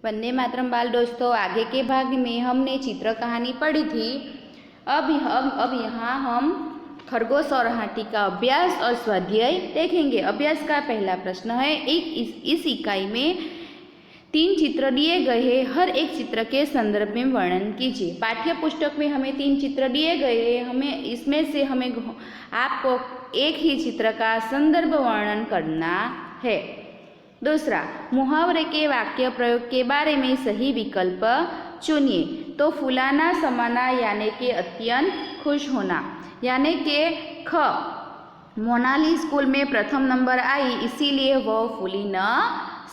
वंदे मातरम बाल दोस्तों, आगे के भाग में हमने चित्र कहानी पढ़ी थी। अब यहाँ हम खरगोश और हाथी का अभ्यास और स्वाध्याय देखेंगे। अभ्यास का पहला प्रश्न है, इस इकाई में 3 चित्र दिए गए हैं, हर एक चित्र के संदर्भ में वर्णन कीजिए। पाठ्य पुस्तक में हमें 3 चित्र दिए गए हैं, हमें इसमें से आपको एक ही चित्र का संदर्भ वर्णन करना है। दूसरा, मुहावरे के वाक्य प्रयोग के बारे में सही विकल्प चुनिए। तो फुलाना समाना यानी कि अत्यंत खुश होना, यानी कि ख, मोनाली स्कूल में प्रथम नंबर आई इसीलिए वह फूली न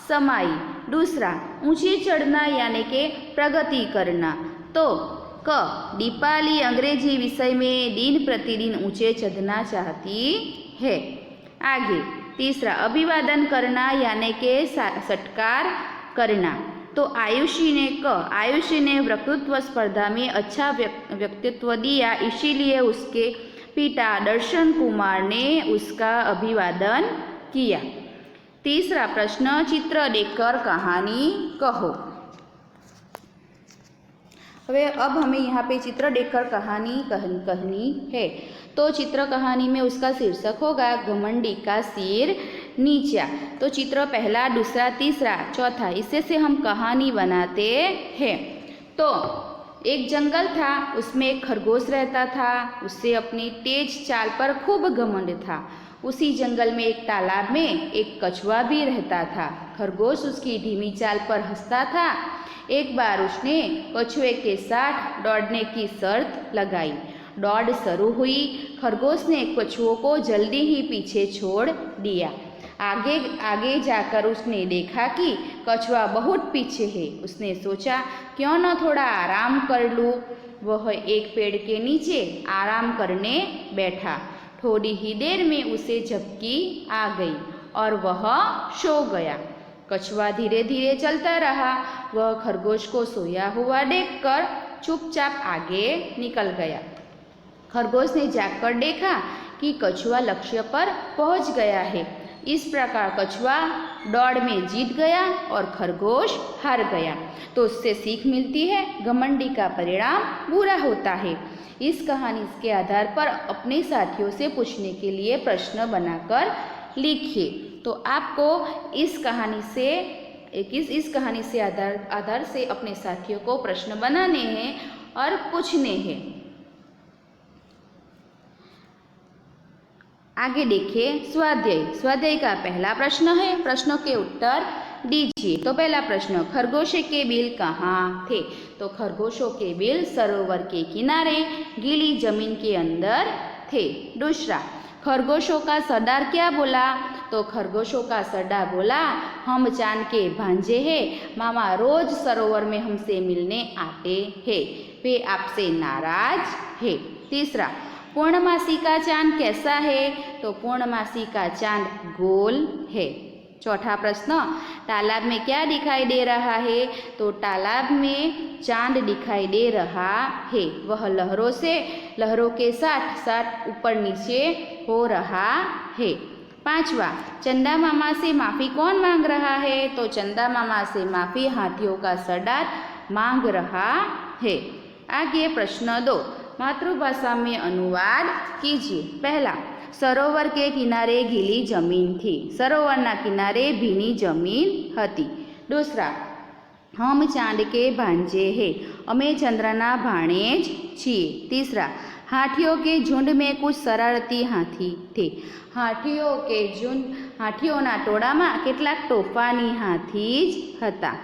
समाई। दूसरा, ऊंची चढ़ना यानी कि प्रगति करना। तो क, दीपाली अंग्रेजी विषय में दिन प्रतिदिन ऊंचे चढ़ना चाहती है। आगे तीसरा, अभिवादन करना यानी कि सत्कार करना। तो आयुषी ने वक्तृत्व स्पर्धा में अच्छा व्यक्तित्व दिया इसीलिए उसके पिता दर्शन कुमार ने उसका अभिवादन किया। तीसरा प्रश्न, चित्र देखकर कहानी कहो। अब हमें यहाँ पे चित्र देखकर कहानी कहनी है। तो चित्र कहानी में उसका शीर्षक होगा घमंडी का सिर नीचा। तो चित्र पहला, दूसरा, तीसरा, चौथा, इससे से हम कहानी बनाते हैं। तो एक जंगल था, उसमें एक खरगोश रहता था, उससे अपनी तेज चाल पर खूब घमंड था। उसी जंगल में एक तालाब में एक कछुआ भी रहता था। खरगोश उसकी धीमी चाल पर हंसता था। एक बार उसने कछुए के साथ दौड़ने की शर्त लगाई। दौड़ शुरू हुई। खरगोश ने कछुओं को जल्दी ही पीछे छोड़ दिया। आगे जाकर उसने देखा कि कछुआ बहुत पीछे है। उसने सोचा क्यों न थोड़ा आराम कर लूँ। वह एक पेड़ के नीचे आराम करने बैठा। थोड़ी ही देर में उसे झपकी आ गई और वह सो गया। कछुआ धीरे धीरे चलता रहा। वह खरगोश को सोया हुआ देखकर चुपचाप आगे निकल गया। खरगोश ने जागकर देखा कि कछुआ लक्ष्य पर पहुंच गया है। इस प्रकार कछुआ दौड़ में जीत गया और खरगोश हार गया। तो उससे सीख मिलती है, घमंडी का परिणाम बुरा होता है। इस कहानी के आधार पर अपने साथियों से पूछने के लिए प्रश्न बनाकर लिखिए। तो आपको इस कहानी से आधार से अपने साथियों को प्रश्न बनाने हैं और पूछने हैं। आगे देखिए स्वाध्याय का पहला प्रश्न है, प्रश्नों के उत्तर दीजिए। तो पहला प्रश्न, खरगोश के बिल कहाँ थे? तो खरगोशों के बिल सरोवर के किनारे गीली जमीन के अंदर थे। दूसरा, खरगोशों का सरदार क्या बोला? तो खरगोशों का सरदार बोला, हम चांद के भांजे हैं, मामा रोज सरोवर में हमसे मिलने आते हैं, वे आपसे नाराज है। तीसरा, पूर्णमासी का चांद कैसा है? तो पूर्णमासी का चांद गोल है। चौथा प्रश्न, तालाब में क्या दिखाई दे रहा है? तो तालाब में चांद दिखाई दे रहा है। वह लहरों के साथ साथ ऊपर नीचे हो रहा है। पांचवा, चंदा मामा से माफ़ी कौन मांग रहा है? तो चंदा मामा से माफ़ी हाथियों का सरदार मांग रहा है। आगे प्रश्न 2, मातृभाषा में अनुवाद कीजिए। पहला, सरोवर के किनारे गीली जमीन थी, सरोवरना किनारे भीनी जमीन हती। दूसरा, हम चांद के भांजे हैं, अमे चंद्રના भाणેજ છીએ। तीसरा, हाथियों के झुंड में कुछ शरारती हाथी थे। हाथीओना टोळામાં કેટલાક તોફાની હાથી જ હતા।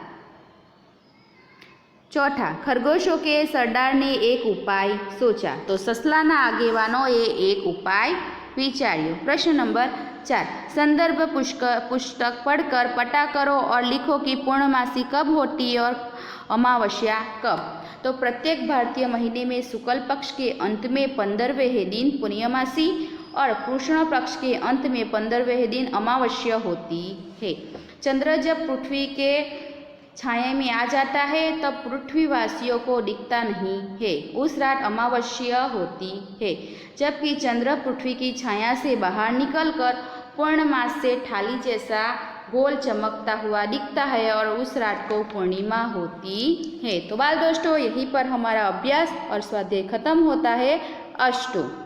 चौथा, खरगोशों के सरदार ने एक उपाय सोचा। तो ससलाना आगेवानोए एक उपाय विचार्यो। प्रश्न नंबर 4, संदर्भ पुस्तक पढ़कर पता करो और लिखो कि पूर्णमासी कब होती है और अमावस्या कब। तो प्रत्येक भारतीय महीने में शुक्ल पक्ष के अंत में 15वें दिन पूर्णमासी और कृष्ण पक्ष के अंत में 15वें दिन अमावस्या होती है। चंद्र जब पृथ्वी के छाया में आ जाता है तब पृथ्वीवासियों को दिखता नहीं है, उस रात अमावस्या होती है। जबकि चंद्र पृथ्वी की छाया से बाहर निकलकर पूर्णमास से थाली जैसा गोल चमकता हुआ दिखता है और उस रात को पूर्णिमा होती है। तो बाल दोस्तों, यहीं पर हमारा अभ्यास और स्वाध्याय खत्म होता है। अस्तु।